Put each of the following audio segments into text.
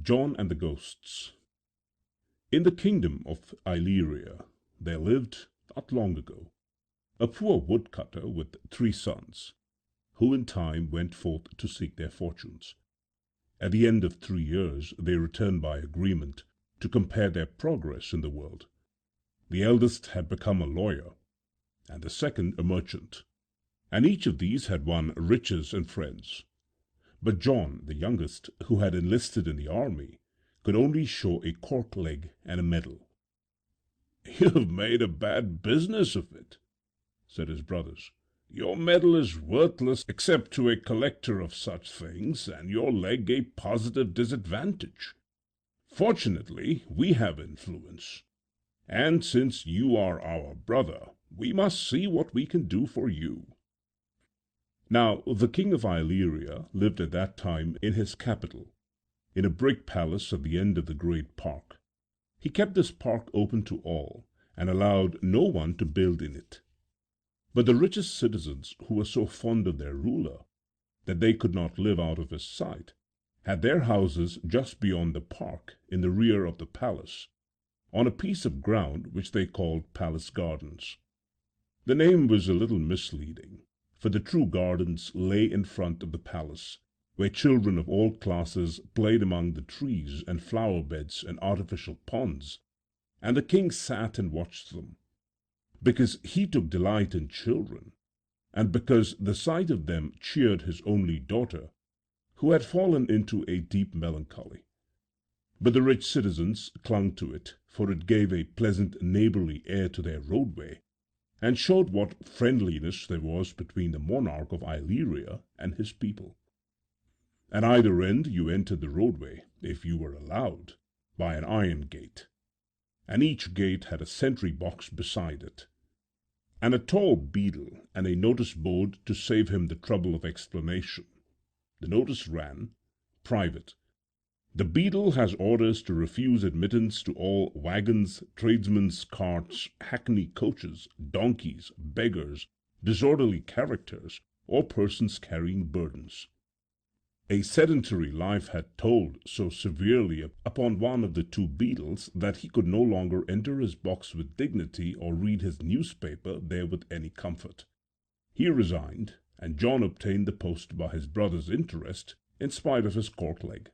John and the Ghosts. In the kingdom of Illyria there lived, not long ago, a poor woodcutter with 3 sons, who in time went forth to seek their fortunes. At the end of 3 years they returned by agreement to compare their progress in the world. The eldest had become a lawyer, and the second a merchant, and each of these had won riches and friends. But John, the youngest, who had enlisted in the army, could only show a cork leg and a medal. "You have made a bad business of it," said his brothers. "Your medal is worthless except to a collector of such things, and your leg a positive disadvantage. Fortunately, we have influence, and since you are our brother, we must see what we can do for you." Now the king of Illyria lived at that time in his capital, in a brick palace at the end of the great park. He kept this park open to all, and allowed no one to build in it. But the richest citizens, who were so fond of their ruler that they could not live out of his sight, had their houses just beyond the park, in the rear of the palace, on a piece of ground which they called Palace Gardens. The name was a little misleading, for the true gardens lay in front of the palace, where children of all classes played among the trees and flower beds and artificial ponds, and the king sat and watched them, because he took delight in children, and because the sight of them cheered his only daughter, who had fallen into a deep melancholy. But the rich citizens clung to it, for it gave a pleasant neighborly air to their roadway, and showed what friendliness there was between the monarch of Illyria and his people. At either end you entered the roadway, if you were allowed, by an iron gate, and each gate had a sentry box beside it, and a tall beadle and a notice board to save him the trouble of explanation. The notice ran, "Private. The beadle has orders to refuse admittance to all wagons, tradesmen's carts, hackney coaches, donkeys, beggars, disorderly characters, or persons carrying burdens." A sedentary life had told so severely upon one of the two beadles that he could no longer enter his box with dignity or read his newspaper there with any comfort. He resigned, and John obtained the post by his brother's interest, in spite of his cork leg.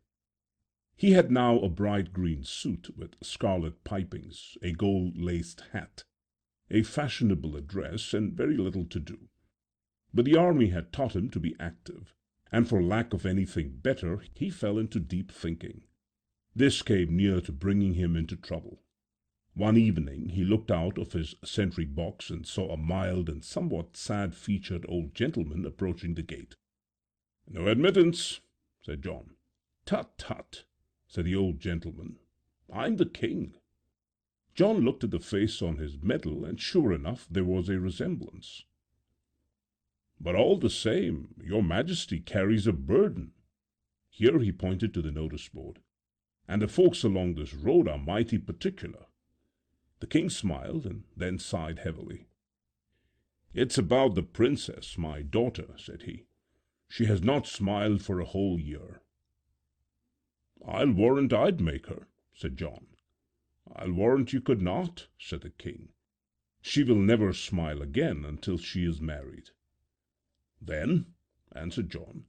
He had now a bright green suit with scarlet pipings, a gold-laced hat, a fashionable address, and very little to do. But the army had taught him to be active, and for lack of anything better he fell into deep thinking. This came near to bringing him into trouble. One evening he looked out of his sentry box and saw a mild and somewhat sad-featured old gentleman approaching the gate. "No admittance," said John. "Tut, tut," said the old gentleman. "I'm the king." John looked at the face on his medal, and sure enough there was a resemblance. "But all the same, your majesty carries a burden." Here he pointed to the notice board. "And the folks along this road are mighty particular." The king smiled, and then sighed heavily. "It's about the princess, my daughter," said he. "She has not smiled for a whole year." "I'll warrant I'd make her," said John. "I'll warrant you could not," said the king. "She will never smile again until she is married." "Then," answered John,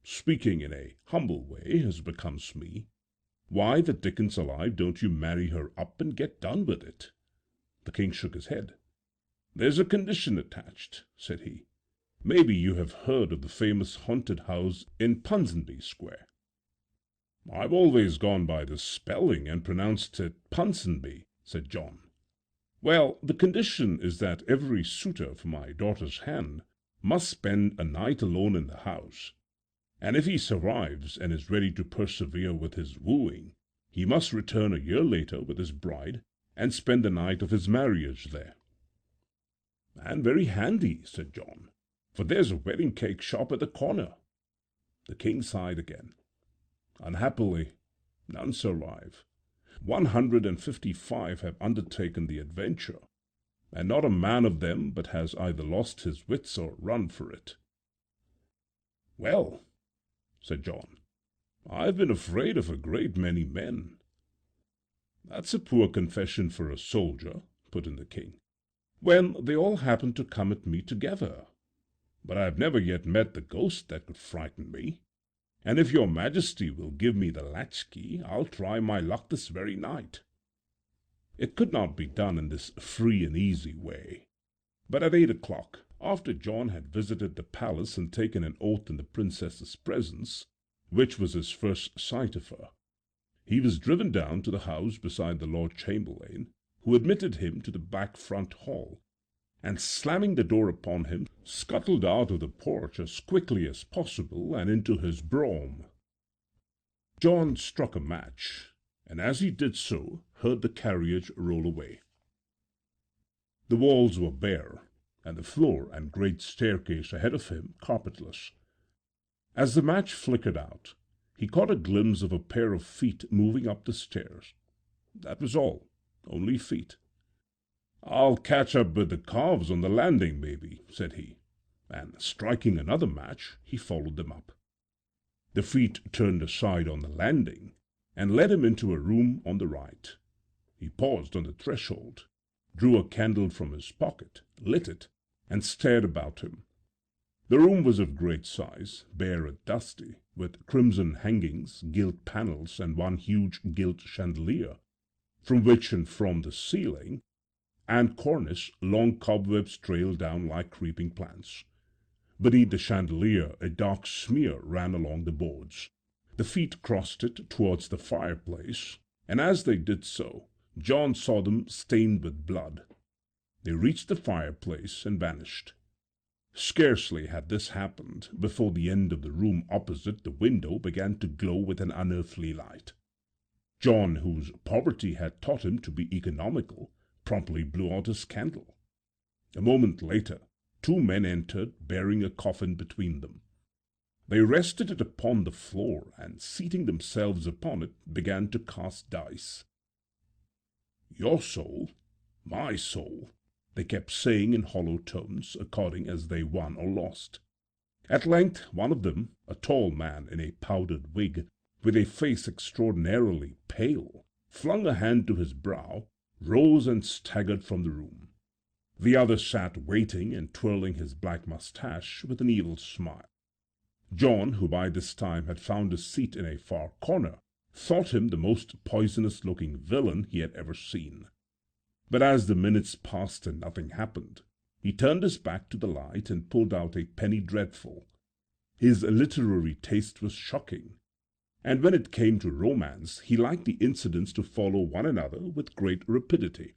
speaking in a humble way, as becomes me, "why the dickens alive don't you marry her up and get done with it?" The king shook his head. "There's a condition attached," said he. "Maybe you have heard of the famous haunted house in Ponsonby Square." "I've always gone by the spelling and pronounced it Punsonby," said John. "Well, the condition is that every suitor for my daughter's hand must spend a night alone in the house, and if he survives and is ready to persevere with his wooing, he must return a year later with his bride and spend the night of his marriage there." "And very handy," said John, "for there's a wedding cake shop at the corner." The king sighed again. "Unhappily, none survive. 155 have undertaken the adventure, and not a man of them but has either lost his wits or run for it." "Well," said John, I've been afraid of a great many men." "That's a poor confession for a soldier," put in the king, "when they all happen to come at me together. But I've never yet met the ghost that could frighten me, and if your majesty will give me the latchkey, I'll try my luck this very night." It could not be done in this free and easy way. But at 8 o'clock, after John had visited the palace and taken an oath in the princess's presence, which was his first sight of her, he was driven down to the house beside the Lord Chamberlain, who admitted him to the back front hall, and slamming the door upon him, scuttled out of the porch as quickly as possible and into his brougham. John struck a match, and as he did so, heard the carriage roll away. The walls were bare, and the floor and great staircase ahead of him carpetless. As the match flickered out, he caught a glimpse of a pair of feet moving up the stairs. That was all, only feet. "I'll catch up with the calves on the landing, maybe," said he, and striking another match, he followed them up. The feet turned aside on the landing, and led him into a room on the right. He paused on the threshold, drew a candle from his pocket, lit it, and stared about him. The room was of great size, bare and dusty, with crimson hangings, gilt panels, and one huge gilt chandelier, from which and from the ceiling and cornice long cobwebs trailed down like creeping plants. Beneath the chandelier a dark smear ran along the boards. The feet crossed it towards the fireplace, and as they did so, John saw them stained with blood. They reached the fireplace and vanished. Scarcely had this happened before the end of the room opposite the window began to glow with an unearthly light. John, whose poverty had taught him to be economical, promptly blew out his candle. A moment later, two men entered, bearing a coffin between them. They rested it upon the floor, and seating themselves upon it, began to cast dice. "Your soul, my soul," they kept saying in hollow tones, according as they won or lost. At length one of them, a tall man in a powdered wig, with a face extraordinarily pale, flung a hand to his brow, rose and staggered from the room. The other sat waiting and twirling his black moustache with an evil smile. John, who by this time had found a seat in a far corner, thought him the most poisonous-looking villain he had ever seen. But as the minutes passed and nothing happened, he turned his back to the light and pulled out a penny dreadful. His literary taste was shocking, and when it came to romance, he liked the incidents to follow one another with great rapidity.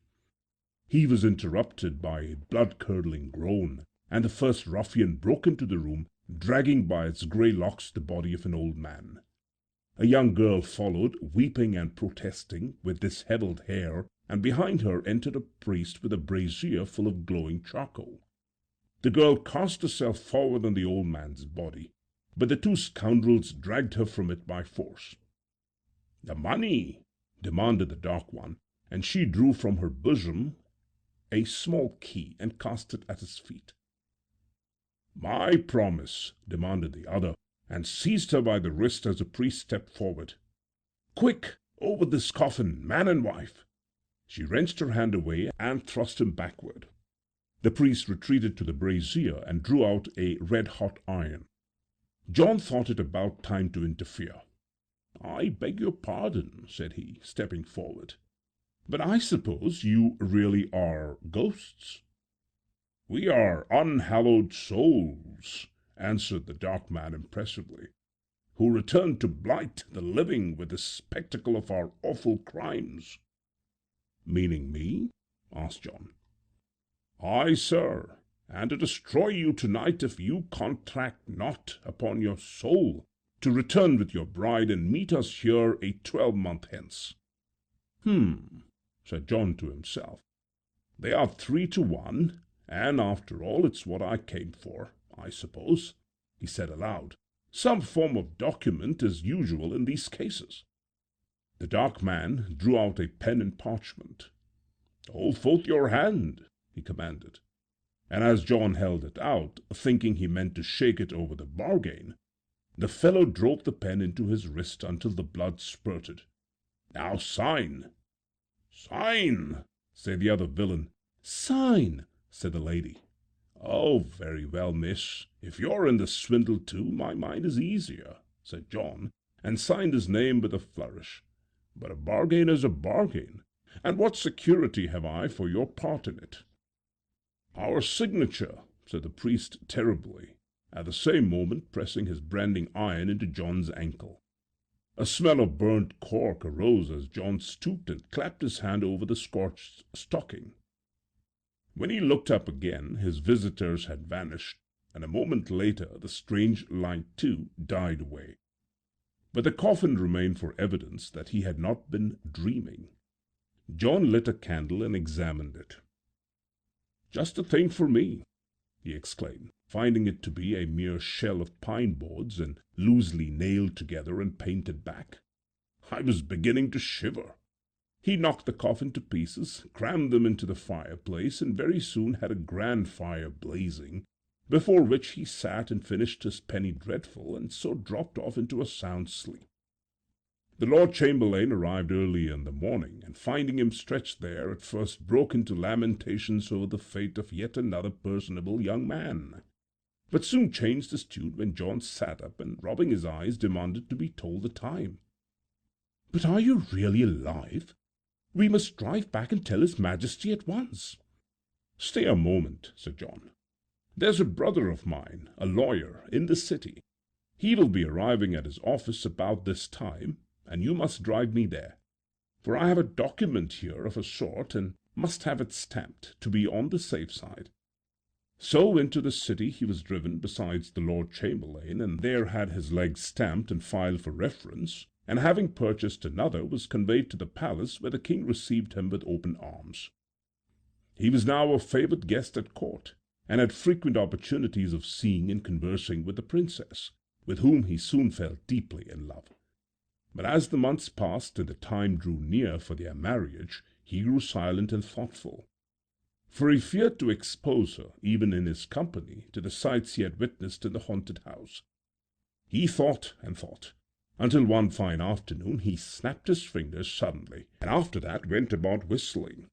He was interrupted by a blood-curdling groan, and the first ruffian broke into the room, dragging by its grey locks the body of an old man. A young girl followed, weeping and protesting, with dishevelled hair, and behind her entered a priest with a brazier full of glowing charcoal. The girl cast herself forward on the old man's body, but the two scoundrels dragged her from it by force. "The money!" demanded the dark one, and she drew from her bosom a small key and cast it at his feet. "My promise!" demanded the other, and seized her by the wrist as the priest stepped forward. "Quick! Over this coffin, man and wife!" She wrenched her hand away and thrust him backward. The priest retreated to the brazier and drew out a red-hot iron. John thought it about time to interfere. "I beg your pardon," said he, stepping forward, "but I suppose you really are ghosts?" "We are unhallowed souls," answered the dark man impressively, "who return to blight the living with the spectacle of our awful crimes." "Meaning me?" asked John. "Aye, sir, and to destroy you tonight if you contract not upon your soul to return with your bride and meet us here a 12-month hence." Said John to himself. "They are 3-1, and after all it's what I came for, I suppose," he said aloud. "Some form of document is usual in these cases." The dark man drew out a pen and parchment. "Hold forth your hand," he commanded, and as John held it out, thinking he meant to shake it over the bargain, The fellow drove the pen into his wrist until the blood spurted. "Now sign." "Sign," said the other villain. "Sign," said the lady. "Oh, very well, miss. If you're in the swindle too, my mind is easier," said John, and signed his name with a flourish. "But a bargain is a bargain, and what security have I for your part in it?" "Our signature," said the priest terribly, at the same moment pressing his branding iron into John's ankle. A smell of burnt cork arose as John stooped and clapped his hand over the scorched stocking. When he looked up again, his visitors had vanished, and a moment later the strange light, too, died away. But the coffin remained for evidence that he had not been dreaming. John lit a candle and examined it. "Just the thing for me," he exclaimed, finding it to be a mere shell of pine boards and loosely nailed together and painted back. I was beginning to shiver. He knocked the coffin to pieces, crammed them into the fireplace, and very soon had a grand fire blazing, before which he sat and finished his penny dreadful, and so dropped off into a sound sleep. The Lord Chamberlain arrived early in the morning, and finding him stretched there, at first broke into lamentations over the fate of yet another personable young man, but soon changed his tune when John sat up and, rubbing his eyes, demanded to be told the time. "But are you really alive? We must drive back and tell his Majesty at once." "Stay a moment," said John. "There's a brother of mine, a lawyer, in the city. He will be arriving at his office about this time, and you must drive me there, for I have a document here of a sort and must have it stamped to be on the safe side." So into the city he was driven besides the Lord Chamberlain, and there had his legs stamped and filed for reference, and having purchased another, was conveyed to the palace, where the king received him with open arms. He was now a favoured guest at court, and had frequent opportunities of seeing and conversing with the princess, with whom he soon fell deeply in love. But as the months passed and the time drew near for their marriage, he grew silent and thoughtful, for he feared to expose her, even in his company, to the sights he had witnessed in the haunted house. He thought and thought, until one fine afternoon he snapped his fingers suddenly, and after that went about whistling.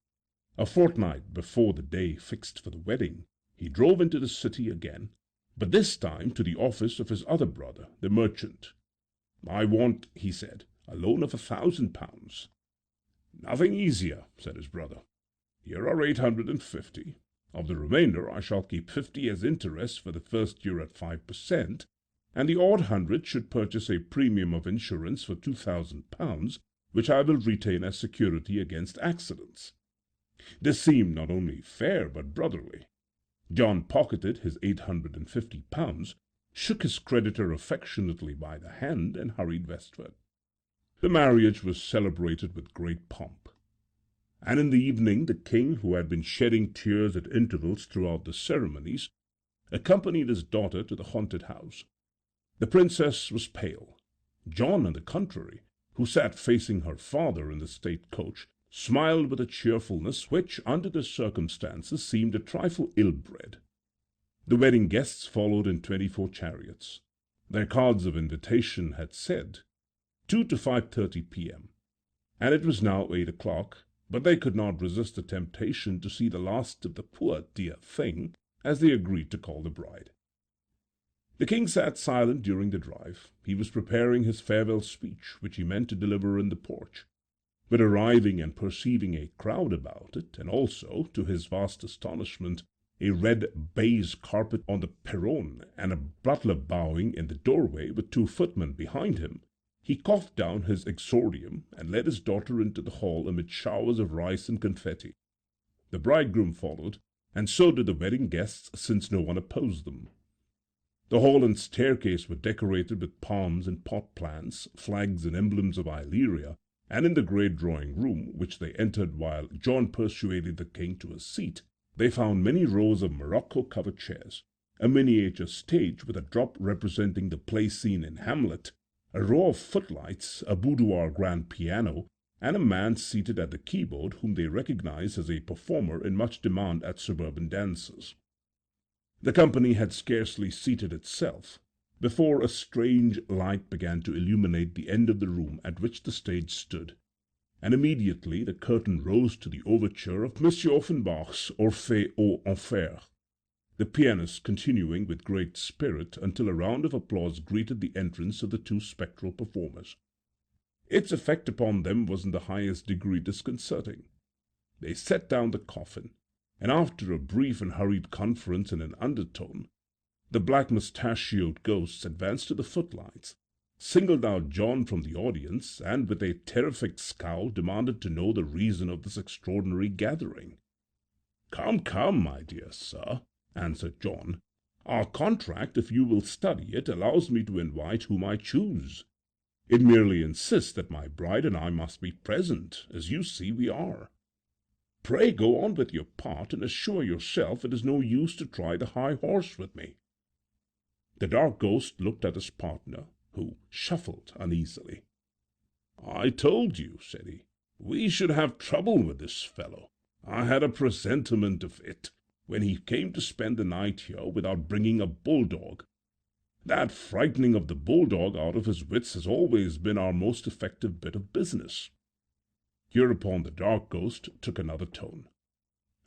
A fortnight before the day fixed for the wedding, he drove into the city again, but this time to the office of his other brother, the merchant. "I want," he said, "a loan of £1,000. "Nothing easier," said his brother. "Here are 850. Of the remainder I shall keep 50 as interest for the first year at 5%, and the odd 100 should purchase a premium of insurance for £2,000, which I will retain as security against accidents." This seemed not only fair but brotherly. John pocketed his £850, shook his creditor affectionately by the hand, and hurried westward. The marriage was celebrated with great pomp, and in the evening the king, who had been shedding tears at intervals throughout the ceremonies, accompanied his daughter to the haunted house. The princess was pale. John, on the contrary, who sat facing her father in the state coach, smiled with a cheerfulness which, under the circumstances, seemed a trifle ill-bred. The wedding guests followed in 24 chariots. Their cards of invitation had said 2 to 5:30 p.m., and it was now 8 o'clock, but they could not resist the temptation to see the last of the "poor dear thing," as they agreed to call the bride. The king sat silent during the drive. He was preparing his farewell speech, which he meant to deliver in the porch. But arriving and perceiving a crowd about it, and also, to his vast astonishment, a red baize carpet on the perron, and a butler bowing in the doorway with 2 footmen behind him, he coughed down his exordium and led his daughter into the hall amid showers of rice and confetti. The bridegroom followed, and so did the wedding guests, since no one opposed them. The hall and staircase were decorated with palms and pot plants, flags and emblems of Illyria, and in the great drawing-room, which they entered while John persuaded the king to a seat, they found many rows of morocco-covered chairs, a miniature stage with a drop representing the play scene in Hamlet, a row of footlights, a boudoir grand piano, and a man seated at the keyboard whom they recognized as a performer in much demand at suburban dances. The company had scarcely seated itself before a strange light began to illuminate the end of the room at which the stage stood, and immediately the curtain rose to the overture of Monsieur Offenbach's Orphée aux Enfers, the pianist continuing with great spirit until a round of applause greeted the entrance of the two spectral performers. Its effect upon them was in the highest degree disconcerting. They set down the coffin, and after a brief and hurried conference in an undertone, the black mustachioed ghosts advanced to the footlights, singled out John from the audience, and with a terrific scowl demanded to know the reason of this extraordinary gathering. "Come, come, my dear sir," answered John. "Our contract, if you will study it, allows me to invite whom I choose. It merely insists that my bride and I must be present, as you see we are. Pray go on with your part, and assure yourself it is no use to try the high horse with me." The dark ghost looked at his partner, who shuffled uneasily. "I told you," said he, "we should have trouble with this fellow. I had a presentiment of it when he came to spend the night here without bringing a bulldog. That frightening of the bulldog out of his wits has always been our most effective bit of business." Hereupon the dark ghost took another tone.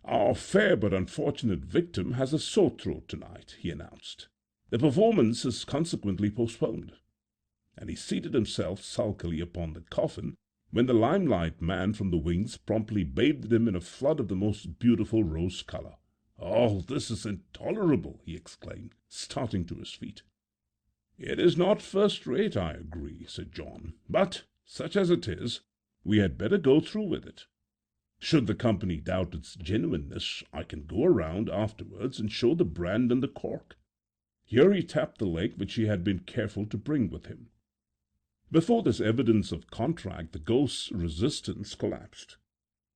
"Our fair but unfortunate victim has a sore throat tonight," he announced. "The performance is consequently postponed." And he seated himself sulkily upon the coffin, when the limelight man from the wings promptly bathed him in a flood of the most beautiful rose color. "Oh, this is intolerable!" he exclaimed, starting to his feet. "It is not first-rate, I agree," said John, "but, such as it is, we had better go through with it. Should the company doubt its genuineness, I can go around afterwards and show the brand and the cork." Here he tapped the leg which he had been careful to bring with him. Before this evidence of contract, the ghost's resistance collapsed.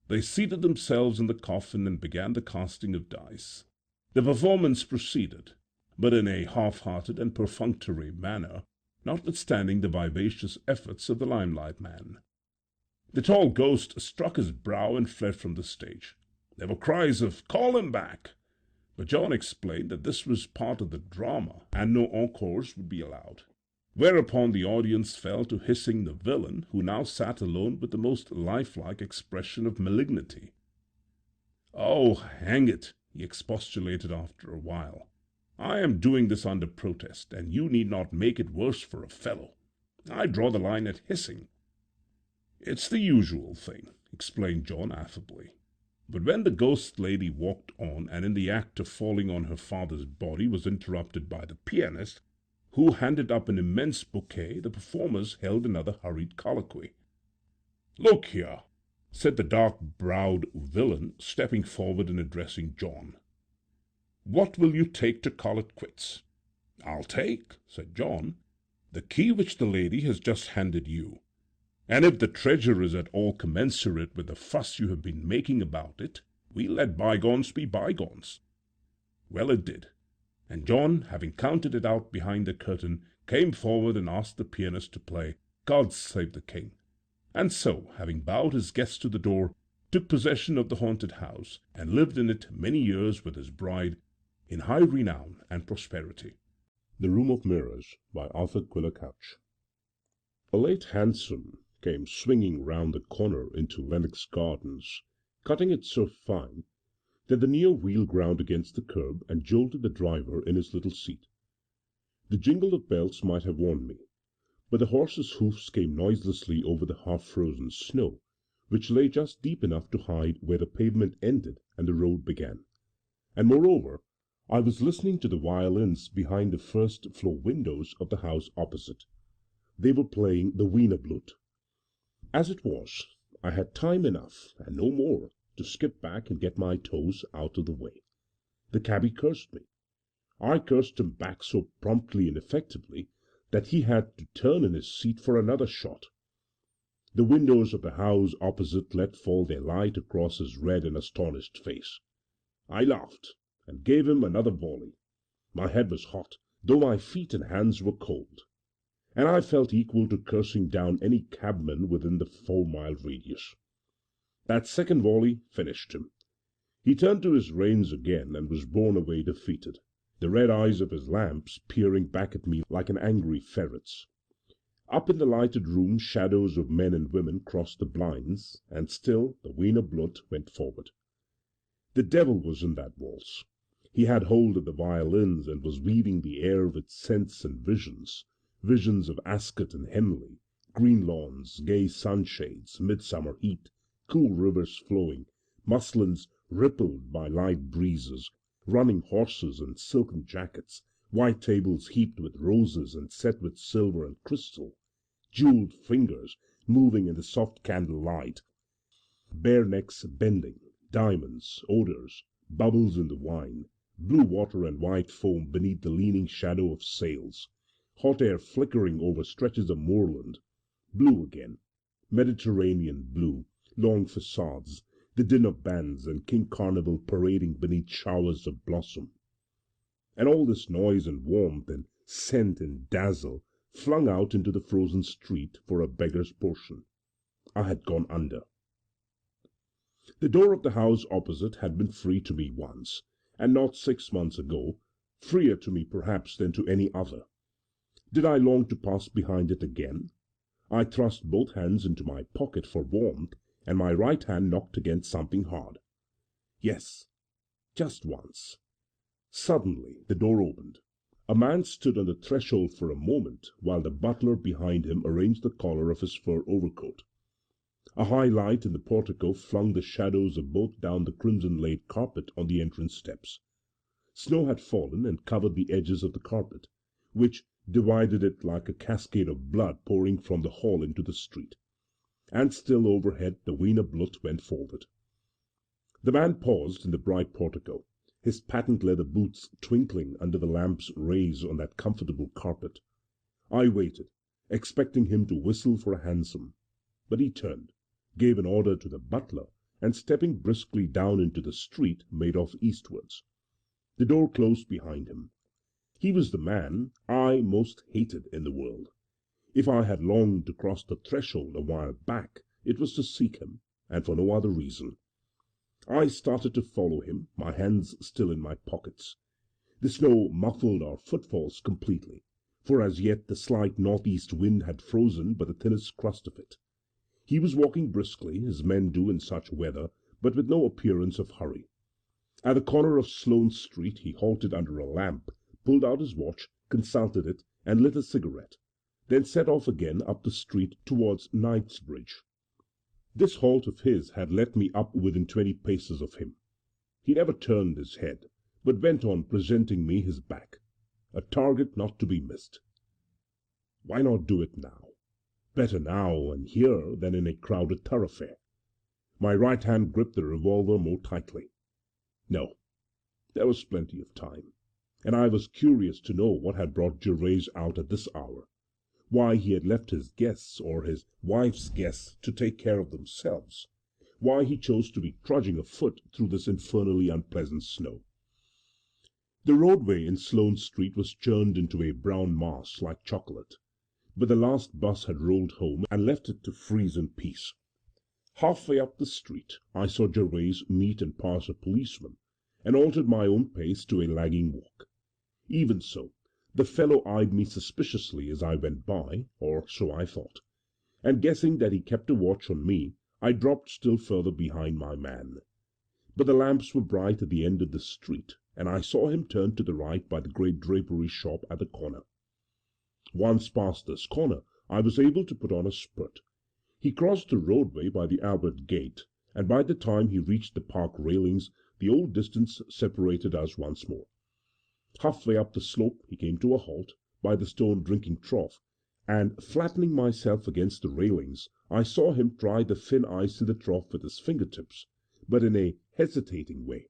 They seated themselves in the coffin and began the casting of dice. The performance proceeded, but in a half-hearted and perfunctory manner, notwithstanding the vivacious efforts of the limelight man. The tall ghost struck his brow and fled from the stage. There were cries of "Call him back!" but John explained that this was part of the drama, and no encores would be allowed. Whereupon the audience fell to hissing the villain, who now sat alone with the most lifelike expression of malignity. "Oh, hang it!" he expostulated after a while. "I am doing this under protest, and you need not make it worse for a fellow. I draw the line at hissing." "It's the usual thing," explained John affably. But when the ghost lady walked on, and in the act of falling on her father's body was interrupted by the pianist, who handed up an immense bouquet, the performers held another hurried colloquy. "Look here," said the dark-browed villain, stepping forward and addressing John. "What will you take to call it quits?" "I'll take," said John, "the key which the lady has just handed you. And if the treasure is at all commensurate with the fuss you have been making about it, we'll let bygones be bygones." Well, it did, and John, having counted it out behind the curtain, came forward and asked the pianist to play "God Save the King," and so, having bowed his guests to the door, took possession of the haunted house, and lived in it many years with his bride, in high renown and prosperity. The Room of Mirrors, by Arthur Quiller Couch. A late hansom came swinging round the corner into Lennox Gardens, cutting it so fine that the near wheel ground against the curb and jolted the driver in his little seat. The jingle of bells might have warned me, but the horse's hoofs came noiselessly over the half-frozen snow, which lay just deep enough to hide where the pavement ended and the road began, and moreover, I was listening to the violins behind the first-floor windows of the house opposite. They were playing the Wienerblut. As it was, I had time enough, and no more, to skip back and get my toes out of the way. The cabby cursed me. I cursed him back so promptly and effectively that he had to turn in his seat for another shot. The windows of the house opposite let fall their light across his red and astonished face. I laughed, and gave him another volley. My head was hot, though my feet and hands were cold, and I felt equal to cursing down any cabman within the 4-mile radius. That second volley finished him. He turned to his reins again and was borne away defeated. the red eyes of his lamps peering back at me like an angry ferret's. Up in the lighted room shadows of men and women crossed the blinds, and still the Wiener Blut went forward. The devil was in that waltz. He had hold of the violins and was weaving the air with scents and visions, visions of Ascot and Henley, green lawns, gay sunshades, midsummer heat, cool rivers flowing, muslins rippled by light breezes, running horses in silken jackets, white tables heaped with roses and set with silver and crystal, jewelled fingers moving in the soft candle light, bare necks bending, diamonds, odors, bubbles in the wine, blue water and white foam beneath the leaning shadow of sails, hot air flickering over stretches of moorland, blue again, Mediterranean blue, long facades, the din of bands and King Carnival parading beneath showers of blossom. And all this noise and warmth and scent and dazzle flung out into the frozen street for a beggar's portion. I had gone under. The door of the house opposite had been free to me once, and not 6 months ago, freer to me perhaps than to any other. Did I long to pass behind it again? I thrust both hands into my pocket for warmth, and my right hand knocked against something hard. Yes, just once. Suddenly the door opened. A man stood on the threshold for a moment while the butler behind him arranged the collar of his fur overcoat. A high light in the portico flung the shadows of both down the crimson-laid carpet on the entrance steps. Snow had fallen and covered the edges of the carpet, which divided it like a cascade of blood pouring from the hall into the street. And still overhead the Wiener Blut went forward. The man paused in the bright portico, his patent leather boots twinkling under the lamp's rays on that comfortable carpet. I waited, expecting him to whistle for a hansom, but he turned, gave an order to the butler, and stepping briskly down into the street made off eastwards. The door closed behind him. He was the man I most hated in the world. If I had longed to cross the threshold a while back, it was to seek him, and for no other reason. I started to follow him, my hands still in my pockets. The snow muffled our footfalls completely, for as yet the slight northeast wind had frozen but the thinnest crust of it. He was walking briskly, as men do in such weather, but with no appearance of hurry. At the corner of Sloane Street he halted under a lamp, pulled out his watch, consulted it, and lit a cigarette, then set off again up the street towards Knightsbridge. This halt of his had let me up within 20 paces of him. He never turned his head, but went on presenting me his back, a target not to be missed. Why not do it now? Better now and here than in a crowded thoroughfare. My right hand gripped the revolver more tightly. No, there was plenty of time, and I was curious to know what had brought Gervase out at this hour, why he had left his guests or his wife's guests to take care of themselves, why he chose to be trudging afoot through this infernally unpleasant snow. The roadway in Sloane Street was churned into a brown mass like chocolate, but the last bus had rolled home and left it to freeze in peace. Halfway up the street I saw Gervase meet and pass a policeman, and altered my own pace to a lagging walk. Even so, the fellow eyed me suspiciously as I went by, or so I thought, and guessing that he kept a watch on me, I dropped still further behind my man. But the lamps were bright at the end of the street, and I saw him turn to the right by the great drapery shop at the corner. Once past this corner, I was able to put on a spurt. He crossed the roadway by the Albert Gate, and by the time he reached the park railings, the old distance separated us once more. Halfway up the slope he came to a halt by the stone drinking trough, and, flattening myself against the railings, I saw him try the thin ice in the trough with his fingertips, but in a hesitating way,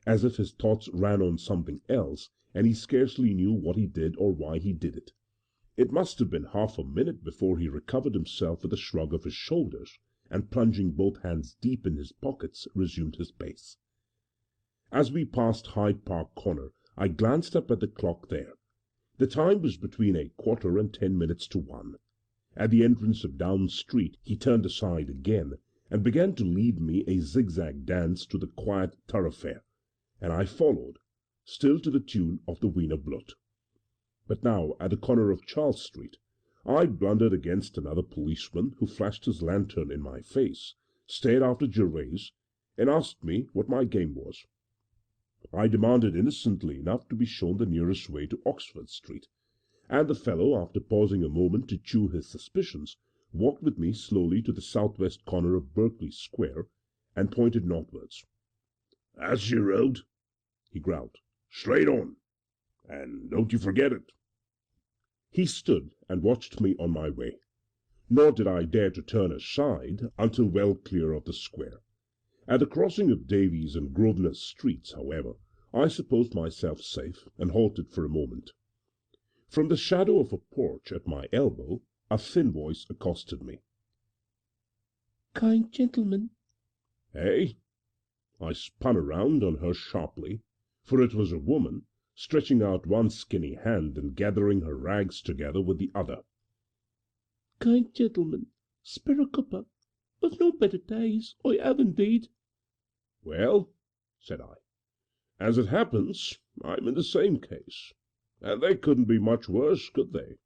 as if his thoughts ran on something else, and he scarcely knew what he did or why he did it. It must have been half a minute before he recovered himself with a shrug of his shoulders, and plunging both hands deep in his pockets, resumed his pace. As we passed Hyde Park Corner, I glanced up at the clock there. The time was between 1/4 and 10 minutes to 1. At the entrance of Down Street he turned aside again, and began to lead me a zigzag dance to the quiet thoroughfare, and I followed, still to the tune of the Wiener Blut. But now, at the corner of Charles Street, I blundered against another policeman who flashed his lantern in my face, stared after Gervase, and asked me what my game was. I demanded innocently enough to be shown the nearest way to Oxford Street, and the fellow, after pausing a moment to chew his suspicions, walked with me slowly to the southwest corner of Berkeley Square and pointed northwards. "That's your road," he growled. "Straight on, and don't you forget it." He stood and watched me on my way, nor did I dare to turn aside until well clear of the square. At the crossing of Davies and Grosvenor Streets, however, I supposed myself safe, and halted for a moment. From the shadow of a porch at my elbow, a thin voice accosted me. "Kind gentleman." "Eh?" I spun around on her sharply, for it was a woman, stretching out one skinny hand and gathering her rags together with the other. "Kind gentleman, spare a copper. I've no better days, I have indeed." "Well," said I, "as it happens, I'm in the same case, and they couldn't be much worse, could they?"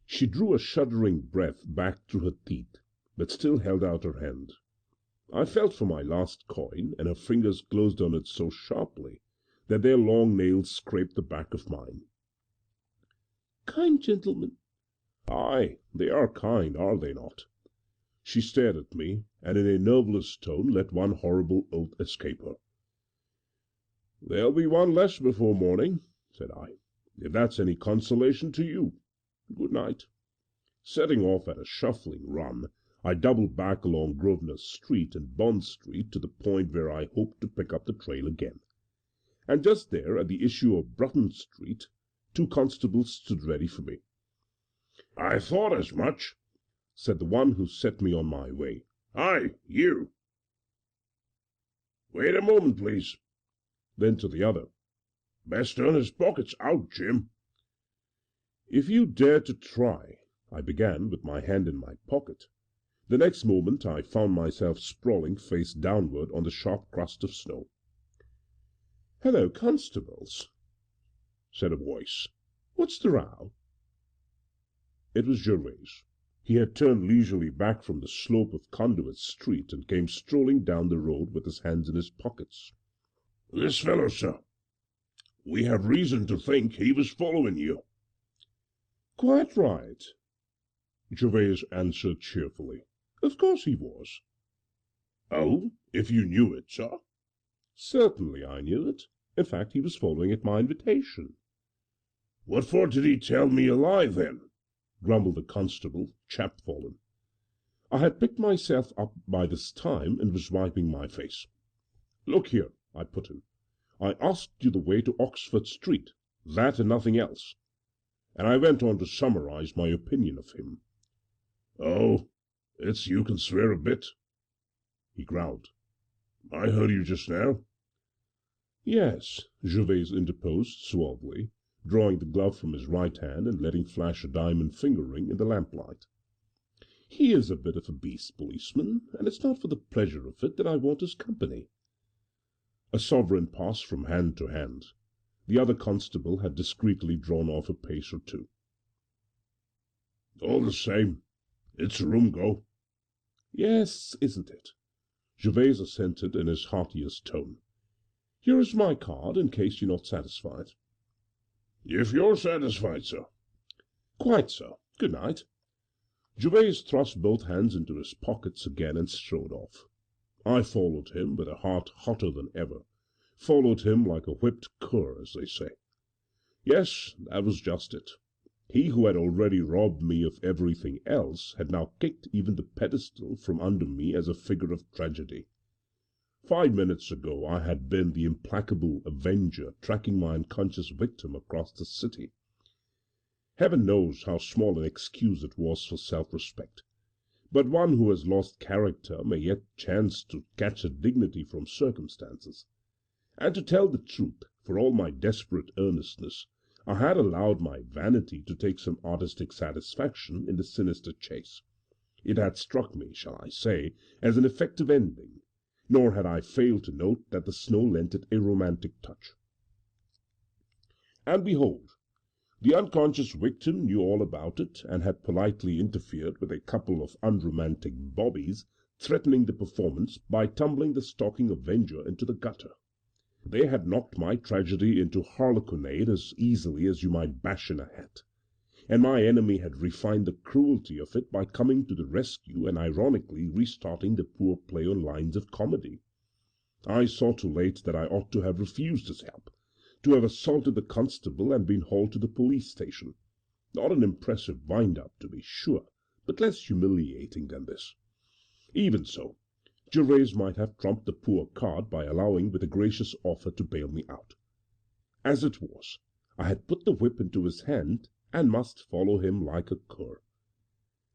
She drew a shuddering breath back through her teeth, but still held out her hand. I felt for my last coin, and her fingers closed on it so sharply that their long nails scraped the back of mine. "Kind gentlemen." "Aye, they are kind, are they not?" She stared at me, and in a nerveless tone let one horrible oath escape her. "There'll be one less before morning," said I, "if that's any consolation to you. Good night." Setting off at a shuffling run, I doubled back along Grosvenor Street and Bond Street to the point where I hoped to pick up the trail again. And just there, at the issue of Bruton Street, two constables stood ready for me. "I thought as much," said the one who set me on my way. "Aye, you. Wait a moment, please." Then to the other, "Best turn his pockets out, Jim." "If you dare to try—" I began, with my hand in my pocket. The next moment I found myself sprawling face downward on the sharp crust of snow. "Hello, constables," said a voice. "What's the row?" It was Gervase. He had turned leisurely back from the slope of Conduit Street and came strolling down the road with his hands in his pockets. "This fellow, sir. We have reason to think he was following you." "Quite right," Gervase answered cheerfully. "Of course he was." "Oh, if you knew it, sir?" "Certainly I knew it. In fact, he was following at my invitation." "What for did he tell me a lie, then?" grumbled the constable, chapfallen. I had picked myself up by this time and was wiping my face. "Look here," I put in, "I asked you the way to Oxford Street, that and nothing else." And I went on to summarize my opinion of him. "Oh, it's you can swear a bit," he growled. "I heard you just now." "Yes," Gervase interposed suavely, drawing the glove from his right hand and letting flash a diamond finger ring in the lamplight. "He is a bit of a beast, policeman, and it's not for the pleasure of it that I want his company." A sovereign passed from hand to hand. The other constable had discreetly drawn off a pace or two. "All the same, it's a room go." "Yes, isn't it?" Gervase assented in his heartiest tone. "Here is my card, in case you're not satisfied." "If you're satisfied, sir." "Quite so. Good night." Gervase thrust both hands into his pockets again and strode off. I followed him with a heart hotter than ever, followed him like a whipped cur, as they say. Yes, that was just it. He who had already robbed me of everything else had now kicked even the pedestal from under me as a figure of tragedy. 5 minutes ago I had been the implacable avenger tracking my unconscious victim across the city. Heaven knows how small an excuse it was for self-respect, but one who has lost character may yet chance to catch a dignity from circumstances. And to tell the truth, for all my desperate earnestness, I had allowed my vanity to take some artistic satisfaction in the sinister chase. It had struck me, shall I say, as an effective ending, nor had I failed to note that the snow lent it a romantic touch. And behold, the unconscious victim knew all about it and had politely interfered with a couple of unromantic bobbies threatening the performance by tumbling the stalking avenger into the gutter. They had knocked my tragedy into harlequinade as easily as you might bash in a hat, and my enemy had refined the cruelty of it by coming to the rescue and ironically restarting the poor play on lines of comedy. I saw too late that I ought to have refused his help, to have assaulted the constable and been hauled to the police station. Not an impressive wind-up, to be sure, but less humiliating than this. Even so, Gervase might have trumped the poor card by allowing with a gracious offer to bail me out. As it was, I had put the whip into his hand and must follow him like a cur.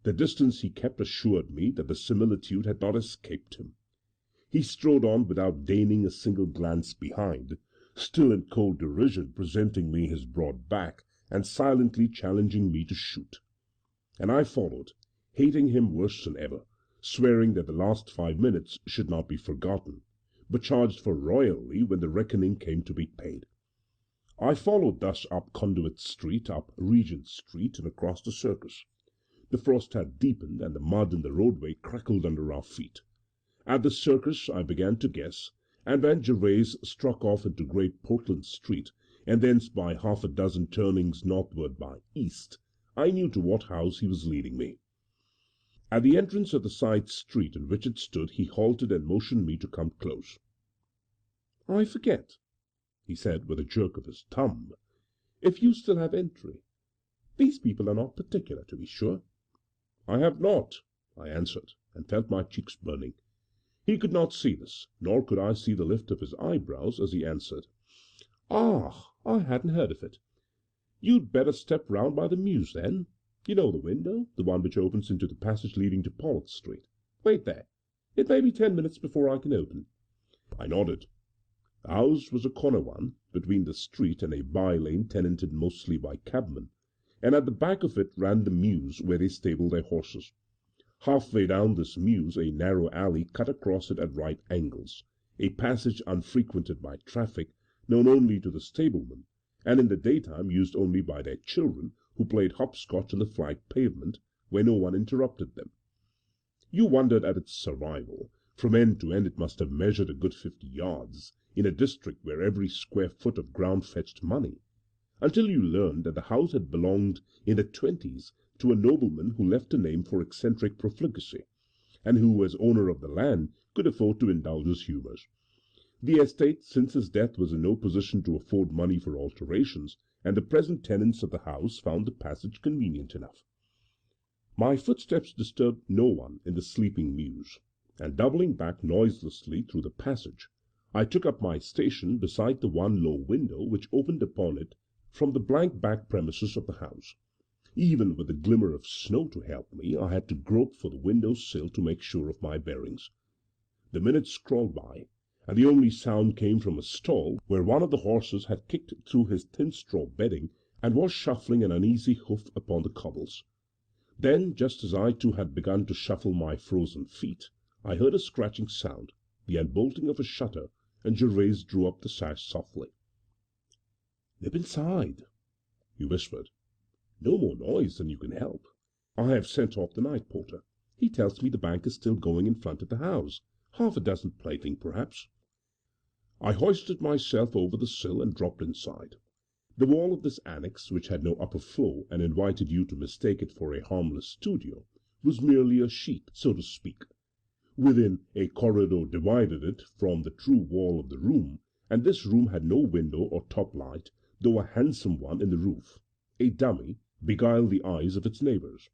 The distance he kept assured me that the similitude had not escaped him. He strode on without deigning a single glance behind, still in cold derision presenting me his broad back and silently challenging me to shoot. And I followed, hating him worse than ever, swearing that the last 5 minutes should not be forgotten, but charged for royally when the reckoning came to be paid. I followed thus up Conduit Street, up Regent Street, and across the Circus. The frost had deepened, and the mud in the roadway crackled under our feet. At the Circus I began to guess, and when Gervase struck off into Great Portland Street, and thence by half a dozen turnings northward by east, I knew to what house he was leading me. At the entrance of the side street in which it stood he halted and motioned me to come close. "I forget," he said with a jerk of his thumb, "if you still have entry. These people are not particular, to be sure." "I have not," I answered, and felt my cheeks burning. He could not see this, nor could I see the lift of his eyebrows as he answered. "Ah, I hadn't heard of it. You'd better step round by the Mews, then. You know the window, the one which opens into the passage leading to Pollock Street. Wait there. It may be 10 minutes before I can open." I nodded. The house was a corner one, between the street and a by-lane tenanted mostly by cabmen, and at the back of it ran the mews where they stabled their horses. Half-way down this mews a narrow alley cut across it at right angles, a passage unfrequented by traffic, known only to the stablemen, and in the daytime used only by their children, who played hopscotch on the flagged pavement, where no one interrupted them. You wondered at its survival. From end to end it must have measured a good 50 yards, in a district where every square foot of ground fetched money, until you learned that the house had belonged in the 20s to a nobleman who left a name for eccentric profligacy, and who, as owner of the land, could afford to indulge his humours. The estate since his death was in no position to afford money for alterations, and the present tenants of the house found the passage convenient enough. My footsteps disturbed no one in the sleeping mews, and doubling back noiselessly through the passage, I took up my station beside the one low window which opened upon it from the blank back premises of the house. Even with the glimmer of snow to help me, I had to grope for the window sill to make sure of my bearings. The minutes crawled by, and the only sound came from a stall where one of the horses had kicked through his thin straw bedding and was shuffling an uneasy hoof upon the cobbles. Then, just as I too had begun to shuffle my frozen feet, I heard a scratching sound, the unbolting of a shutter, and Gervase drew up the sash softly. "Nip inside," he whispered. "No more noise than you can help. I have sent off the night porter. He tells me the bank is still going in front of the house. Half a dozen plating, perhaps." I hoisted myself over the sill and dropped inside. The wall of this annex, which had no upper floor and invited you to mistake it for a harmless studio, was merely a sheet, so to speak. Within, a corridor divided it from the true wall of the room, and this room had no window or top light, though a handsome one in the roof, a dummy, beguiled the eyes of its neighbours.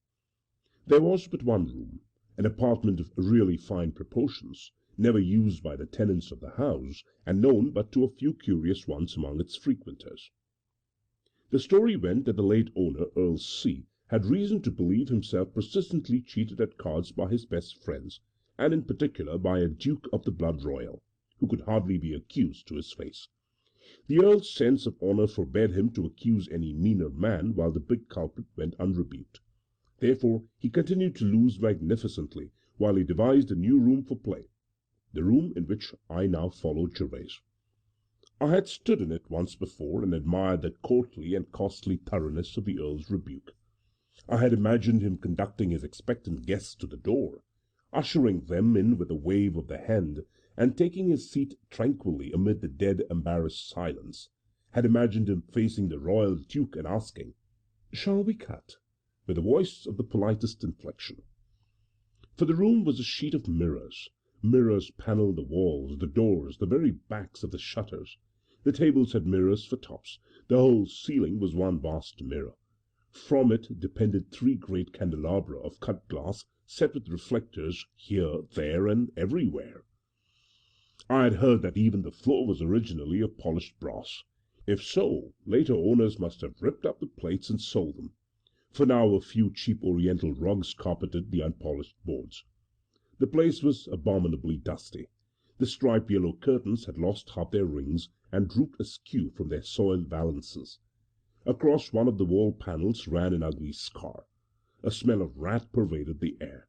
There was but one room, an apartment of really fine proportions, never used by the tenants of the house, and known but to a few curious ones among its frequenters. The story went that the late owner, Earl C., had reason to believe himself persistently cheated at cards by his best friends, and in particular by a duke of the blood royal, who could hardly be accused to his face. The Earl's sense of honour forbade him to accuse any meaner man while the big culprit went unrebuked. Therefore he continued to lose magnificently while he devised a new room for play, the room in which I now followed Gervase. I had stood in it once before and admired the courtly and costly thoroughness of the Earl's rebuke. I had imagined him conducting his expectant guests to the door, ushering them in with a wave of the hand, and taking his seat tranquilly amid the dead, embarrassed silence, had imagined him facing the royal duke and asking, "Shall we cut?" with a voice of the politest inflection. For the room was a sheet of mirrors. Mirrors panelled the walls, the doors, the very backs of the shutters. The tables had mirrors for tops. The whole ceiling was one vast mirror. From it depended three great candelabra of cut glass set with reflectors here, there, and everywhere. I had heard that even the floor was originally of polished brass. If so, later owners must have ripped up the plates and sold them, for now a few cheap oriental rugs carpeted the unpolished boards. The place was abominably dusty. The striped yellow curtains had lost half their rings and drooped askew from their soiled valances. Across one of the wall panels ran an ugly scar. A smell of rat pervaded the air.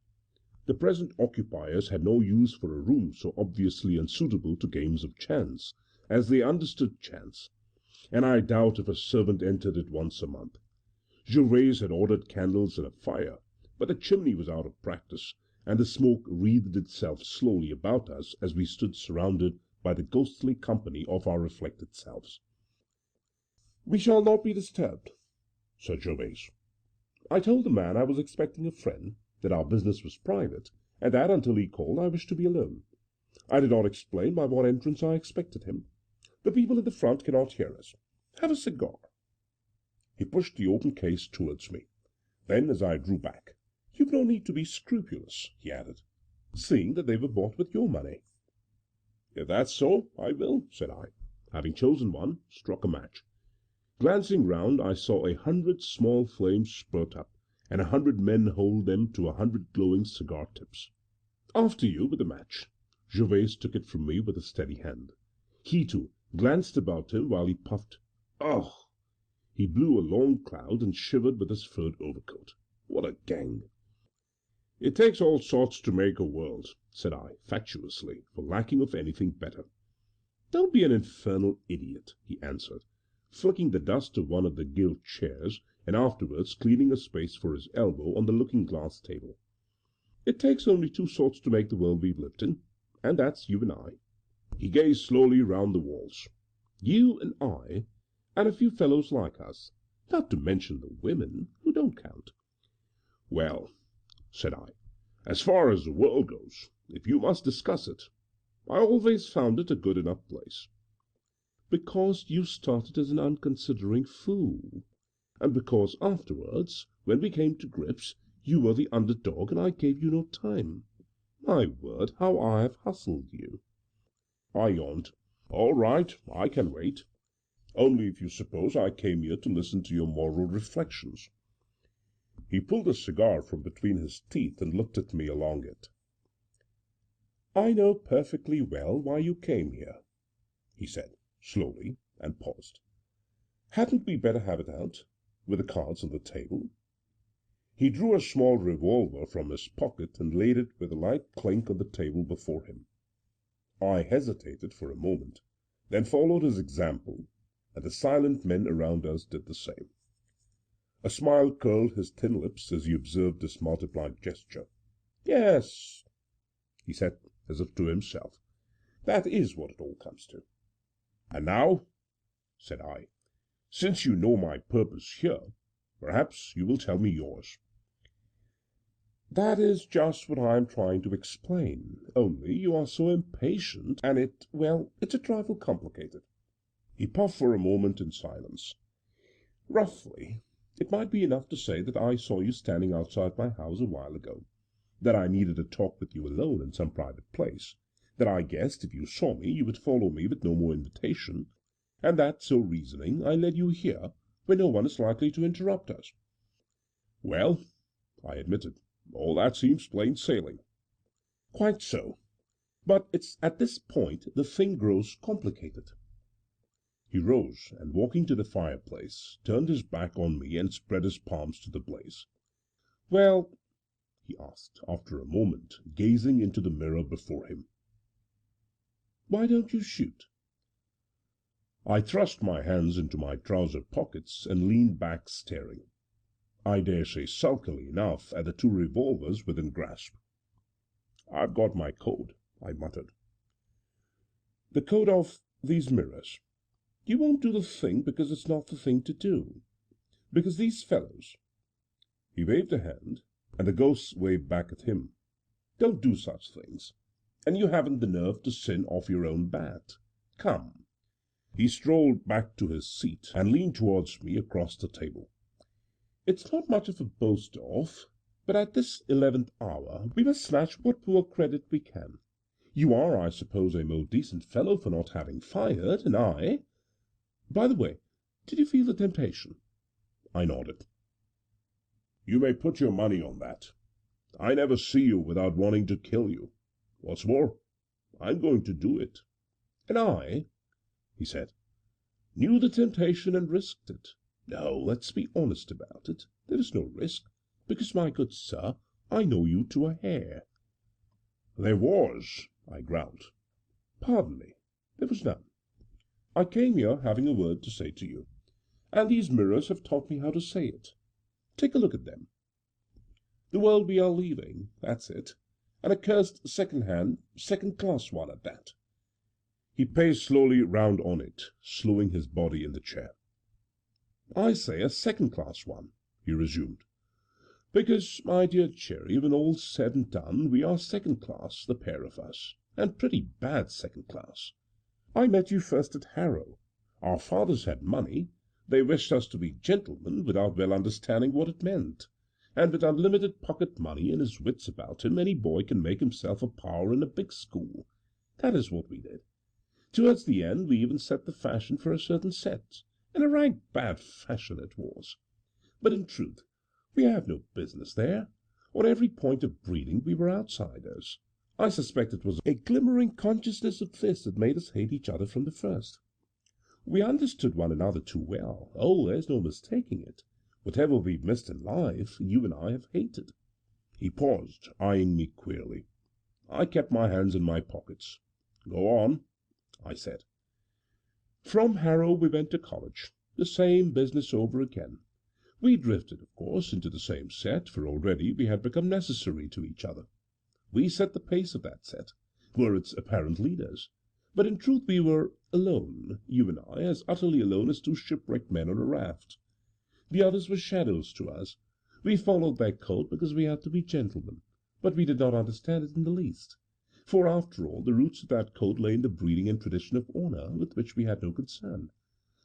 The present occupiers had no use for a room so obviously unsuitable to games of chance, as they understood chance, and I doubt if a servant entered it once a month. Gervais had ordered candles and a fire, but the chimney was out of practice, and the smoke wreathed itself slowly about us as we stood surrounded by the ghostly company of our reflected selves. "We shall not be disturbed," said Gervais. "I told the man I was expecting a friend, that our business was private, and that until he called I wished to be alone. I did not explain by what entrance I expected him. The people in the front cannot hear us. Have a cigar." He pushed the open case towards me. Then, as I drew back, "You've no need to be scrupulous," he added, "seeing that they were bought with your money." "If that's so, I will," said I. Having chosen one, struck a match. Glancing round, I saw 100 small flames spurt up, and 100 men hold them to 100 glowing cigar tips. "After you with the match." Gervais took it from me with a steady hand. He, too, glanced about him while he puffed. "Ugh!" He blew a long cloud and shivered with his furred overcoat. "What a gang!" "It takes all sorts to make a world," said I, fatuously, for lacking of anything better. "Don't be an infernal idiot," he answered, flicking the dust of one of the gilt chairs, and afterwards cleaning a space for his elbow on the looking-glass table. "It takes only two sorts to make the world we've lived in, and that's you and I." He gazed slowly round the walls. "You and I, and a few fellows like us, not to mention the women, who don't count." "Well," said I, "as far as the world goes, if you must discuss it, I always found it a good enough place." "Because you started as an unconsidering fool, and because afterwards, when we came to grips, you were the underdog and I gave you no time. My word, how I have hustled you!" I yawned. "All right, I can wait. Only if you suppose I came here to listen to your moral reflections." He pulled a cigar from between his teeth and looked at me along it. "I know perfectly well why you came here," he said, slowly, and paused. "Hadn't we better have it out, with the cards on the table?" He drew a small revolver from his pocket and laid it with a light clink on the table before him. I hesitated for a moment, then followed his example, and the silent men around us did the same. A smile curled his thin lips as he observed this multiplied gesture. "Yes," he said, as if to himself, "that is what it all comes to." "And now," said I, "since you know my purpose here, perhaps you will tell me yours." "That is just what I am trying to explain, only you are so impatient, and it's a trifle complicated." He puffed for a moment in silence. "Roughly, it might be enough to say that I saw you standing outside my house a while ago, that I needed a talk with you alone in some private place, that I guessed if you saw me you would follow me with no more invitation, and that, so reasoning, I led you here, where no one is likely to interrupt us." "Well," I admitted, "all that seems plain sailing." "Quite so. But it's at this point the thing grows complicated." He rose, and walking to the fireplace, turned his back on me and spread his palms to the blaze. "Well," he asked, after a moment, gazing into the mirror before him, "why don't you shoot?" I thrust my hands into my trouser pockets and leaned back staring, I dare say sulkily enough, at the two revolvers within grasp. "I've got my code," I muttered. "The code of these mirrors. You won't do the thing because it's not the thing to do. Because these fellows—" He waved a hand, and the ghosts waved back at him. "Don't do such things. And you haven't the nerve to sin off your own bat. Come." He strolled back to his seat and leaned towards me across the table. "It's not much of a boast of, but at this 11th hour we must snatch what poor credit we can. You are, I suppose, a more decent fellow for not having fired, and I— By the way, did you feel the temptation?" I nodded. "You may put your money on that. I never see you without wanting to kill you. What's more, I'm going to do it." "And I," he said, "knew the temptation and risked it. No, let's be honest about it. There was no risk, because, my good sir, I know you to a hair." "There was," I growled. "Pardon me, there was none. I came here having a word to say to you, and these mirrors have taught me how to say it. Take a look at them. The world we are leaving, that's it, and a cursed second-hand, second-class one at that." He paced slowly round on it, slewing his body in the chair. "I say a second-class one," he resumed, "because, my dear Cherry, when all's said and done, we are second-class, the pair of us, and pretty bad second-class. I met you first at Harrow. Our fathers had money. They wished us to be gentlemen without well understanding what it meant. And with unlimited pocket money and his wits about him, any boy can make himself a power in a big school. That is what we did. Towards the end we even set the fashion for a certain set, and a right bad fashion it was. But in truth, we have no business there. On every point of breeding we were outsiders. I suspect it was a glimmering consciousness of this that made us hate each other from the first. We understood one another too well. Oh, there's no mistaking it. Whatever we've missed in life, you and I have hated." He paused, eyeing me queerly. I kept my hands in my pockets. "Go on," I said. "From Harrow we went to college. The same business over again. We drifted, of course, into the same set, for already we had become necessary to each other. We set the pace of that set, were its apparent leaders. But in truth we were alone, you and I, as utterly alone as two shipwrecked men on a raft. The others were shadows to us. We followed their code because we had to be gentlemen, but we did not understand it in the least. For, after all, the roots of that code lay in the breeding and tradition of honour, with which we had no concern.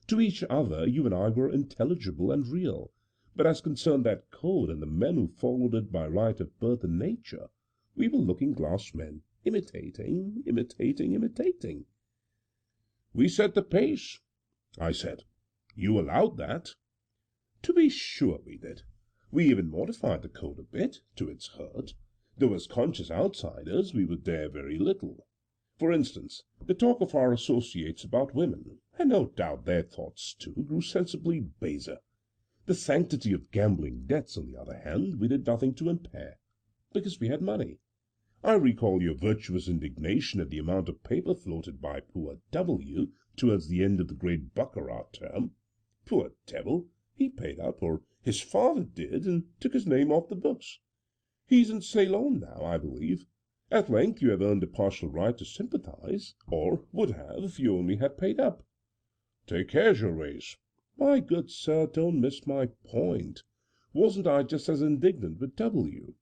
To each other you and I were intelligible and real, but as concerned that code and the men who followed it by right of birth and nature, we were looking-glass men, imitating. "We set the pace," I said. "You allowed that." "To be sure we did. We even modified the code a bit, to its hurt, though as conscious outsiders we would dare very little. For instance, the talk of our associates about women, and no doubt their thoughts too, grew sensibly baser. The sanctity of gambling debts, on the other hand, we did nothing to impair, because we had money. I recall your virtuous indignation at the amount of paper floated by poor W. towards the end of the great baccarat term. Poor devil! He paid up, or his father did, and took his name off the books. He's in Ceylon now, I believe. At length you have earned a partial right to sympathize, or would have if you only had paid up." "Take care, Gervase." "My good sir, don't miss my point. Wasn't I just as indignant with W.?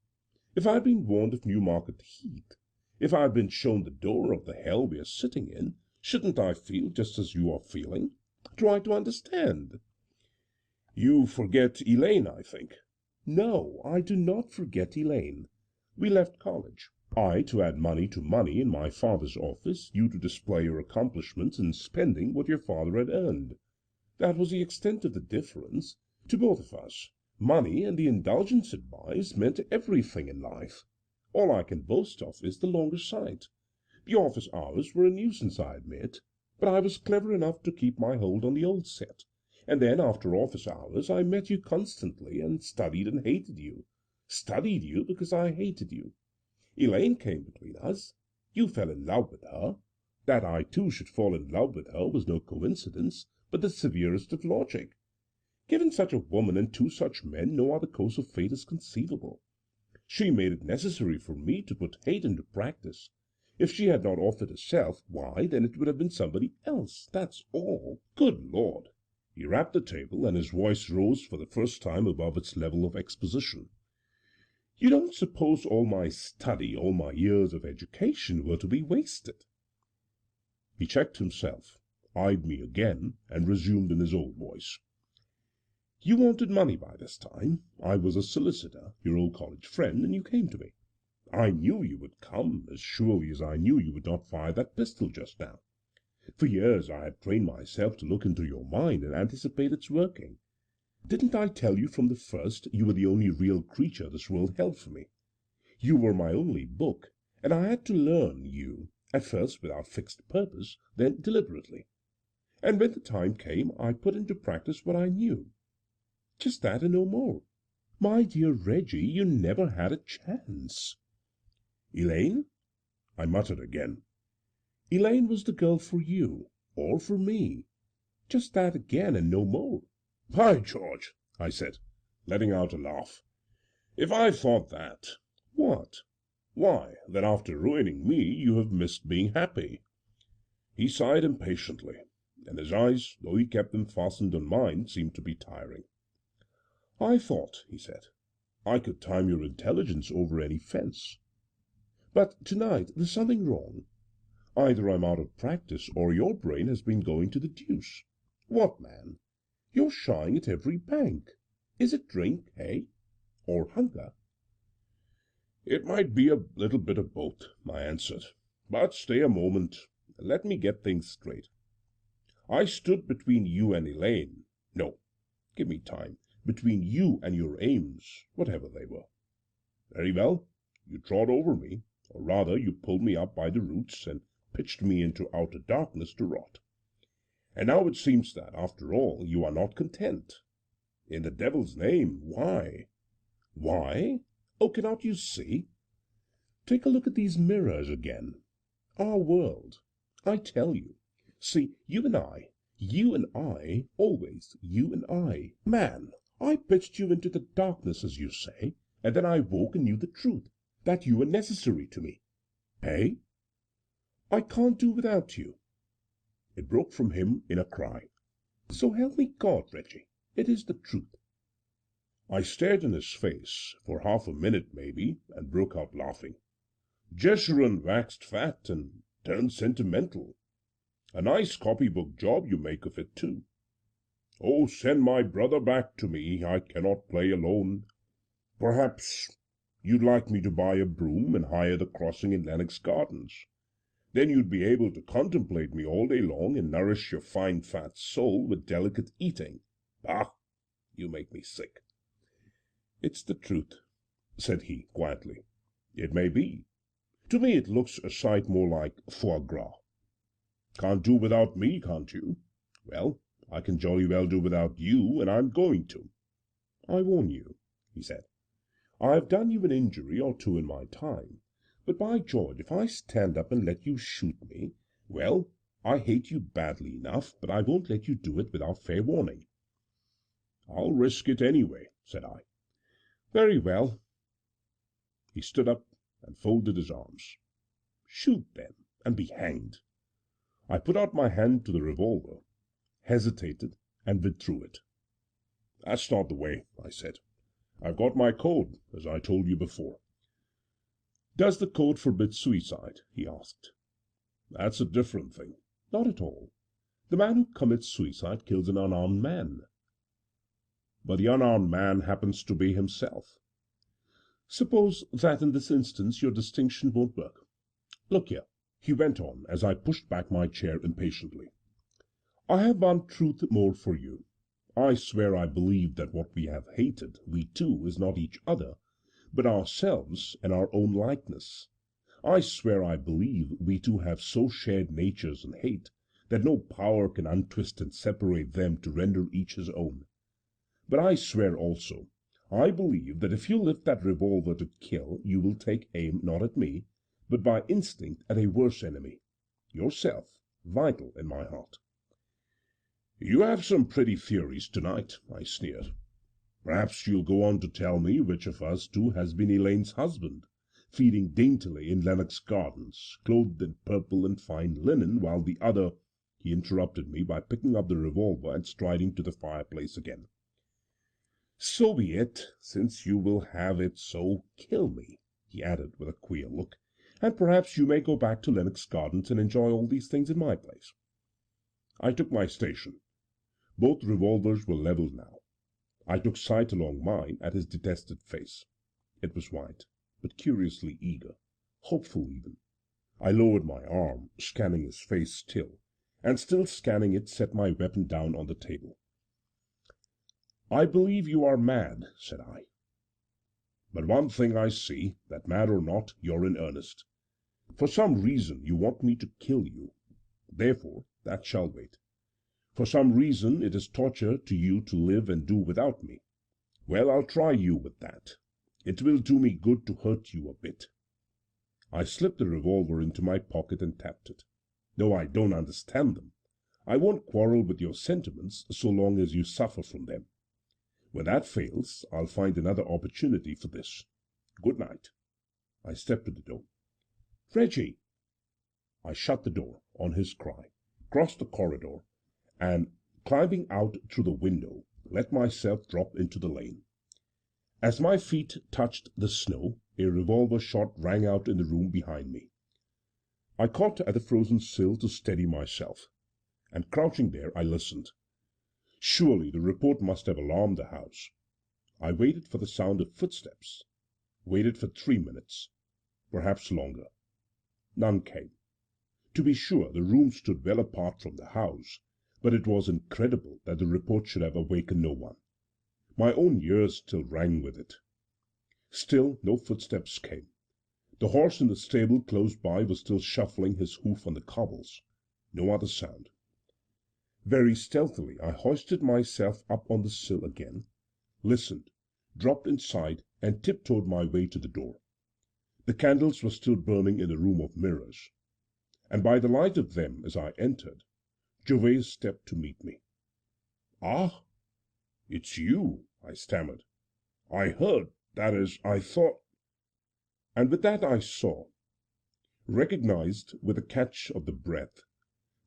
If I'd been warned of Newmarket Heath, if I'd been shown the door of the hell we are sitting in, shouldn't I feel just as you are feeling? Try to understand." "You forget Elaine, I think." "No, I do not forget Elaine. We left college. I to add money to money in my father's office, you to display your accomplishments in spending what your father had earned. That was the extent of the difference, to both of us. Money and the indulgence it buys meant everything in life. All I can boast of is the longer sight. The office hours were a nuisance, I admit, but I was clever enough to keep my hold on the old set. And then, after office hours, I met you constantly, and studied and hated you. Studied you because I hated you. Elaine came between us. You fell in love with her. That I too should fall in love with her was no coincidence, but the severest of logic. Given such a woman and two such men, no other course of fate is conceivable. She made it necessary for me to put hate into practice. If she had not offered herself, why, then it would have been somebody else. That's all. Good Lord! He rapped the table, and his voice rose for the first time above its level of exposition. You don't suppose all my study, all my years of education were to be wasted? He checked himself, eyed me again, and resumed in his old voice. You wanted money by this time. I was a solicitor, your old college friend, and you came to me. I knew you would come, as surely as I knew you would not fire that pistol just now. For years I had trained myself to look into your mind and anticipate its working. Didn't I tell you from the first you were the only real creature this world held for me? You were my only book, and I had to learn you, at first without fixed purpose, then deliberately. And when the time came, I put into practice what I knew. Just that and no more. My dear Reggie, you never had a chance. Elaine? I muttered again. Elaine was the girl for you, or for me. Just that again and no more. By George, I said, letting out a laugh. If I thought that. What? Why, then after ruining me, you have missed being happy. He sighed impatiently, and his eyes, though he kept them fastened on mine, seemed to be tiring. I thought, he said, I could time your intelligence over any fence. But tonight there's something wrong. Either I'm out of practice, or your brain has been going to the deuce. What, man? You're shying at every bank. Is it drink, eh? Or hunger? It might be a little bit of both, I answered. But stay a moment, and let me get things straight. I stood between you and Elaine. No, give me time. Between you and your aims, whatever they were. Very well, you trod over me, or rather you pulled me up by the roots and pitched me into outer darkness to rot. And now it seems that, after all, you are not content. In the devil's name, why? Why? Oh, cannot you see? Take a look at these mirrors again. Our world. I tell you. See, you and I, always you and I. Man, I pitched you into the darkness, as you say, and then I woke and knew the truth, that you were necessary to me. Eh? I can't do without you. It broke from him in a cry. So help me God, Reggie, it is the truth. I stared in his face for half a minute maybe, and broke out laughing. Jeshurun waxed fat and turned sentimental. A nice copybook job you make of it, too. Oh, send my brother back to me, I cannot play alone. Perhaps you'd like me to buy a broom and hire the crossing in Lennox Gardens. Then you'd be able to contemplate me all day long and nourish your fine fat soul with delicate eating. Ah, you make me sick. It's the truth, said he quietly. It may be. To me it looks a sight more like foie gras. Can't do without me, can't you? Well, I can jolly well do without you, and I'm going to. I warn you, he said. I have done you an injury or two in my time, but by George, if I stand up and let you shoot me, well, I hate you badly enough, but I won't let you do it without fair warning. I'll risk it anyway, said I. Very well. He stood up and folded his arms. Shoot, then, and be hanged. I put out my hand to the revolver, hesitated, and withdrew it. That's not the way, I said. I've got my code, as I told you before. Does the code forbid suicide? He asked. That's a different thing. Not at all. The man who commits suicide kills an unarmed man. But the unarmed man happens to be himself. Suppose that in this instance your distinction won't work. Look here, he went on, as I pushed back my chair impatiently. I have one truth more for you. I swear I believe that what we have hated, we two, is not each other, but ourselves and our own likeness. I swear I believe we two have so shared natures in hate that no power can untwist and separate them to render each his own. But I swear also, I believe that if you lift that revolver to kill, you will take aim not at me, but by instinct at a worse enemy. yourself, vital in my heart. You have some pretty theories tonight, I sneered. Perhaps you'll go on to tell me which of us two has been Elaine's husband, feeding daintily in Lennox Gardens, clothed in purple and fine linen, while the other— He interrupted me by picking up the revolver and striding to the fireplace again. So be it, since you will have it so, kill me, he added with a queer look, and perhaps you may go back to Lennox Gardens and enjoy all these things in my place. I took my station. Both revolvers were levelled now. I took sight along mine at his detested face. It was white, but curiously eager, hopeful even. I lowered my arm, scanning his face still, and still scanning it, set my weapon down on the table. I believe you are mad, said I. But one thing I see, that mad or not, you're in earnest. For some reason you want me to kill you. Therefore, that shall wait. For some reason it is torture to you to live and do without me. Well, I'll try you with that. It will do me good to hurt you a bit. I slipped the revolver into my pocket and tapped it. Though I don't understand them, I won't quarrel with your sentiments so long as you suffer from them. When that fails, I'll find another opportunity for this. Good night. I stepped to the door. Reggie! I shut the door on his cry, crossed the corridor, and, climbing out through the window, let myself drop into the lane. As my feet touched the snow, a revolver shot rang out in the room behind me. I caught at the frozen sill to steady myself, and crouching there I listened. Surely the report must have alarmed the house. I waited for the sound of footsteps, waited for 3 minutes, perhaps longer. None came. To be sure, the room stood well apart from the house, but it was incredible that the report should have awakened no one. My own ears still rang with it. Still no footsteps came. The horse in the stable close by was still shuffling his hoof on the cobbles. No other sound. Very stealthily I hoisted myself up on the sill again, listened, dropped inside, and tiptoed my way to the door. The candles were still burning in the room of mirrors, and by the light of them, as I entered, Gervase stepped to meet me. "Ah, it's you," I stammered. "I heard, that is, I thought—" And with that I saw, recognized with a catch of the breath,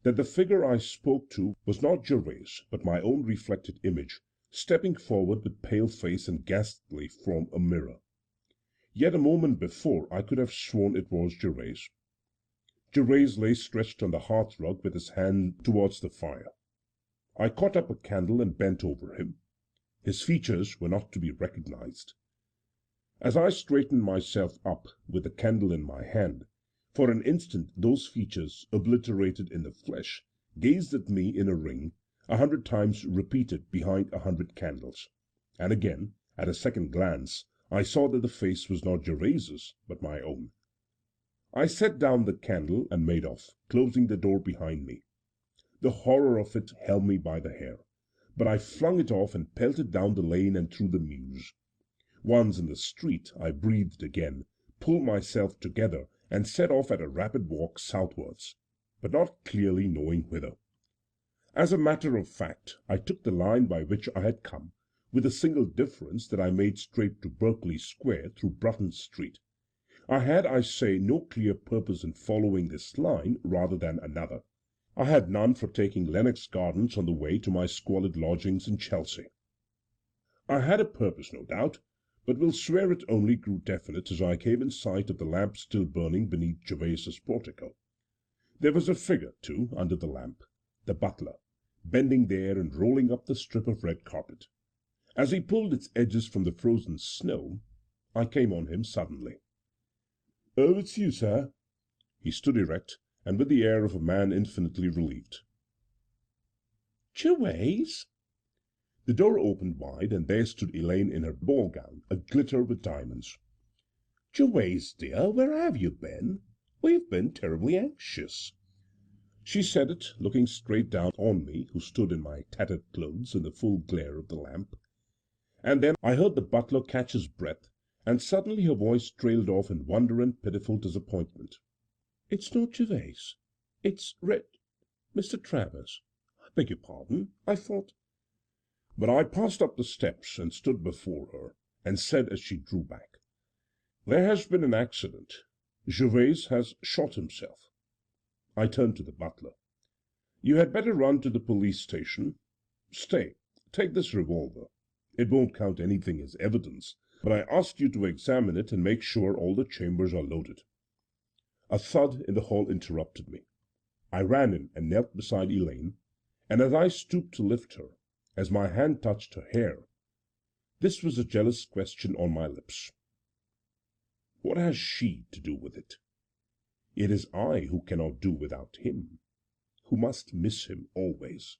that the figure I spoke to was not Gervase, but my own reflected image, stepping forward with pale face and ghastly from a mirror. Yet a moment before I could have sworn it was Gervase. Gervase lay stretched on the hearthrug with his hand towards the fire. I caught up a candle and bent over him. His features were not to be recognized. As I straightened myself up with the candle in my hand, for an instant those features, obliterated in the flesh, gazed at me in a ring, 100 times repeated behind 100 candles, and again, at a second glance, I saw that the face was not Gervase's, but my own. I set down the candle and made off, closing the door behind me. The horror of it held me by the hair, but I flung it off and pelted down the lane and through the mews. Once in the street, I breathed again, pulled myself together, and set off at a rapid walk southwards, but not clearly knowing whither. As a matter of fact, I took the line by which I had come, with the single difference that I made straight to Berkeley Square through Bruton Street. I had, I say, no clear purpose in following this line rather than another. I had none for taking Lennox Gardens on the way to my squalid lodgings in Chelsea. I had a purpose, no doubt, but will swear it only grew definite as I came in sight of the lamp still burning beneath Gervase's portico. There was a figure, too, under the lamp, the butler, bending there and rolling up the strip of red carpet. As he pulled its edges from the frozen snow, I came on him suddenly. "Oh, it's you, sir." He stood erect, and with the air of a man infinitely relieved. "Gervase?" The door opened wide, and there stood Elaine in her ball gown, a-glitter with diamonds. "Gervase, dear, where have you been? We've been terribly anxious." She said it, looking straight down on me, who stood in my tattered clothes in the full glare of the lamp. And then I heard the butler catch his breath, and suddenly her voice trailed off in wonder and pitiful disappointment. "It's not Gervase. It's red. Mr. Travers, I beg your pardon. I thought— But I passed up the steps and stood before her, and said as she drew back, "There has been an accident. Gervase has shot himself." I turned to the butler. "You had better run to the police station. Stay, take this revolver. It won't count anything as evidence, but I ask you to examine it and make sure all the chambers are loaded." A thud in the hall interrupted me. I ran in and knelt beside Elaine, and as I stooped to lift her, as my hand touched her hair, this was the jealous question on my lips: "What has she to do with it? It is I who cannot do without him, who must miss him always."